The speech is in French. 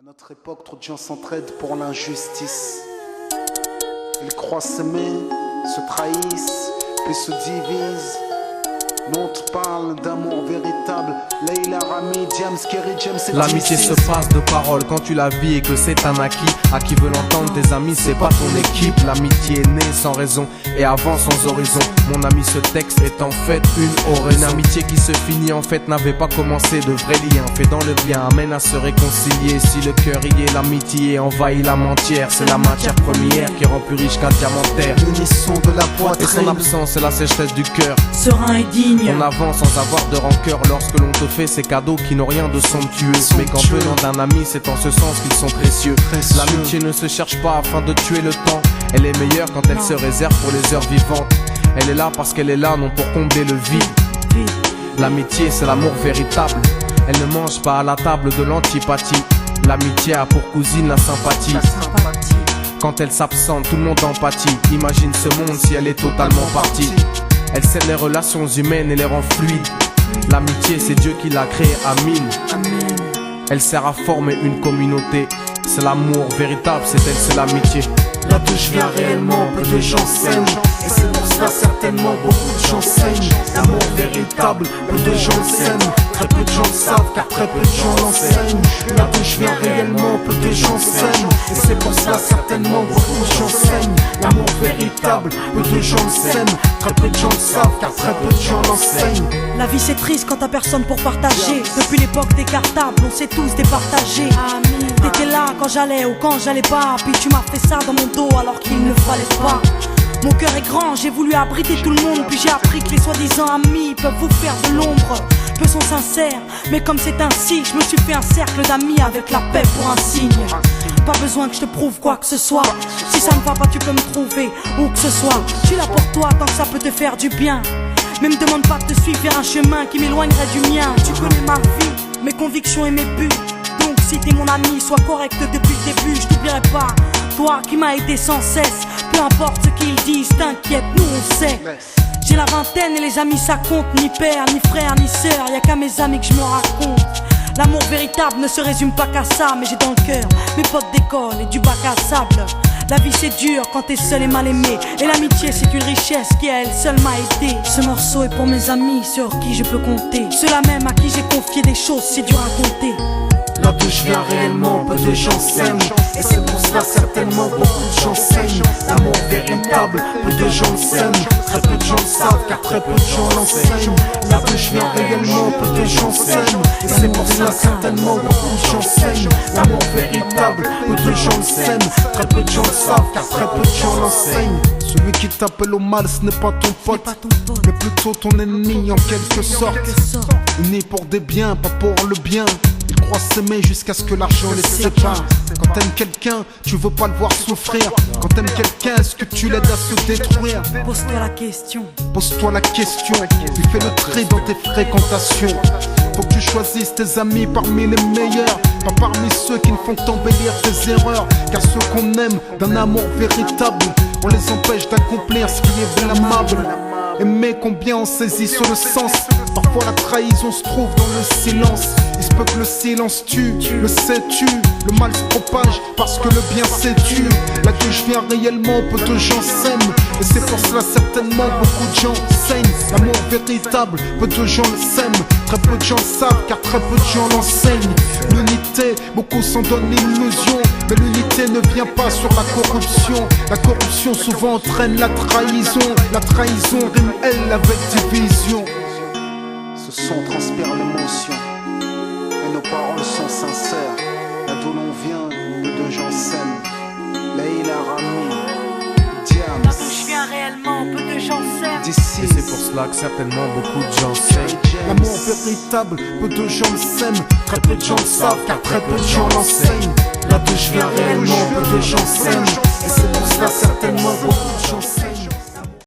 À notre époque, trop de gens s'entraident pour l'injustice. Ils croient s'aimer, se trahissent, puis se divisent. Nous on te parle d'amour véritable. Leila, Rami, James, Kerry, James et l'amitié se passe de paroles quand tu la vis et que c'est un acquis. À qui veut l'entendre, tes amis, c'est pas ton équipe. L'amitié est née sans raison et avant sans horizon. Mon ami, ce texte est en fait une oraison. Une amitié qui se finit en fait n'avait pas commencé. De vrais liens faits dans le bien amène à se réconcilier. Si le cœur y est, l'amitié envahit la mentière. C'est la matière première qui rend plus riche qu'un diamantaire. L'unisson de la Et son poitrine. absence, c'est la sécheresse du cœur. Serein et digne. On avance sans avoir de rancœur lorsque l'on te fait ces cadeaux qui n'ont rien de somptueux. Mais qu'en venant d'un ami, c'est en ce sens qu'ils sont précieux. L'amitié ne se cherche pas afin de tuer le temps. Elle est meilleure quand elle se réserve pour les heures vivantes. Elle est là parce qu'elle est là, non pour combler le vide. L'amitié, c'est l'amour véritable. Elle ne mange pas à la table de l'antipathie. L'amitié a pour cousine la sympathie. Quand elle s'absente, tout le monde empathie. Imagine ce monde si elle est totalement partie. Elle scelle les relations humaines et les rend fluides. L'amitié, c'est Dieu qui l'a créée, Amin. Elle sert à former une communauté. C'est l'amour véritable, c'est elle, c'est l'amitié. Là d'où je viens réellement, peu de gens s'aiment. Et c'est pour cela certainement beaucoup de gens saignent. L'amour véritable, peu de gens s'aiment. Très peu de gens le savent car très peu de gens l'enseignent. Là d'où je viens réellement, peu de gens s'aiment. Et c'est pour cela certainement beaucoup de gens saignent. L'amour véritable, peu de gens le s'aiment. Très peu de gens le savent car très peu de gens l'enseignent. La vie c'est triste quand t'as personne pour partager. Depuis l'époque des cartables, on s'est tous départagés. T'étais là quand j'allais ou quand j'allais pas. Puis tu m'as fait ça dans mon dos alors qu'il ne fallait pas. Mon cœur est grand, j'ai voulu abriter tout le monde. Puis j'ai appris que les soi-disant amis peuvent vous faire de l'ombre. Peu sont sincères, mais comme c'est ainsi, je me suis fait un cercle d'amis avec la paix pour un signe. Pas besoin que je te prouve quoi que ce soit. Si ça ne va pas, tu peux me trouver où que ce soit. Je suis là pour toi tant que ça peut te faire du bien. Mais me demande pas de te suivre vers un chemin qui m'éloignerait du mien. Tu connais ma vie, mes convictions et mes buts. Donc si t'es mon ami, sois correct depuis le début. Je t'oublierai pas, toi qui m'as aidé sans cesse. Peu importe ce qu'ils disent, t'inquiète, nous on sait. J'ai la vingtaine et les amis ça compte. Ni père, ni frère, ni sœur, y'a qu'à mes amis que je me raconte. L'amour véritable ne se résume pas qu'à ça. Mais j'ai dans le cœur mes potes d'école et du bac à sable. La vie c'est dur quand t'es seul et mal aimé. Et l'amitié c'est une richesse qui à elle seule m'a aidé. Ce morceau est pour mes amis sur qui je peux compter. Ceux-là même à qui j'ai confié des choses c'est dur à compter. Là d'où je viens réellement, peu de gens s'aiment. Et c'est pour cela certainement beaucoup de gens saignent. L'amour véritable, peu de gens s'aiment. Très peu de gens le savent car très peu de gens l'enseignent. Là d'où je viens réellement, peu de gens s'aiment. Et c'est pour cela certainement beaucoup de gens saignent. L'amour véritable, peu de gens le s'aiment. Très peu de gens le savent car très peu de gens l'enseignent. Celui qui t'appelle au mal ce n'est pas ton pote, mais plutôt ton ennemi en quelque sorte. Unis pour des biens, pas pour le bien. Ils croient s'aimer jusqu'à ce que l'argent les sépare. Quand t'aimes quelqu'un, tu veux pas le voir souffrir. Quand t'aimes quelqu'un, est-ce que tu l'aides à se détruire? Pose-toi la question. Pose-toi la question, puis fais le tri dans tes fréquentations. Faut que tu choisisses tes amis parmi les meilleurs, pas parmi ceux qui ne font qu'embellir tes erreurs. Car ceux qu'on aime d'un amour véritable, on les empêche d'accomplir ce qui est blâmable. Aimer combien on saisit sur le sens. Parfois la trahison se trouve dans le silence. Il se peut que le silence tue, le sais-tu. Le mal se propage parce que le bien s'étue. Là d'où je viens réellement, peu de gens s'aiment. Et c'est pour cela certainement beaucoup de gens saignent. L'amour véritable, peu de gens le s'aiment. Très peu de gens le savent car très peu de gens l'enseignent. L'unité, beaucoup s'en donnent l'illusion. Mais l'unité ne vient pas sur la corruption. La corruption souvent entraîne la trahison. La trahison rime elle avec division. Ce son transpire l'émotion et nos paroles sont sincères. Là d'où l'on vient, peu de gens s'aiment. Leila, Rami, Diams. Là d'où je viens réellement, peu de gens s'aiment. D'ici, Et c'est pour cela que certainement beaucoup de gens s'aiment. l'amour véritable, peu de gens le s'aiment. Très peu de gens le savent car très peu de gens l'enseignent. Là d'où je viens réellement, peu de gens s'aiment. Et c'est pour cela certainement beaucoup de gens s'aiment.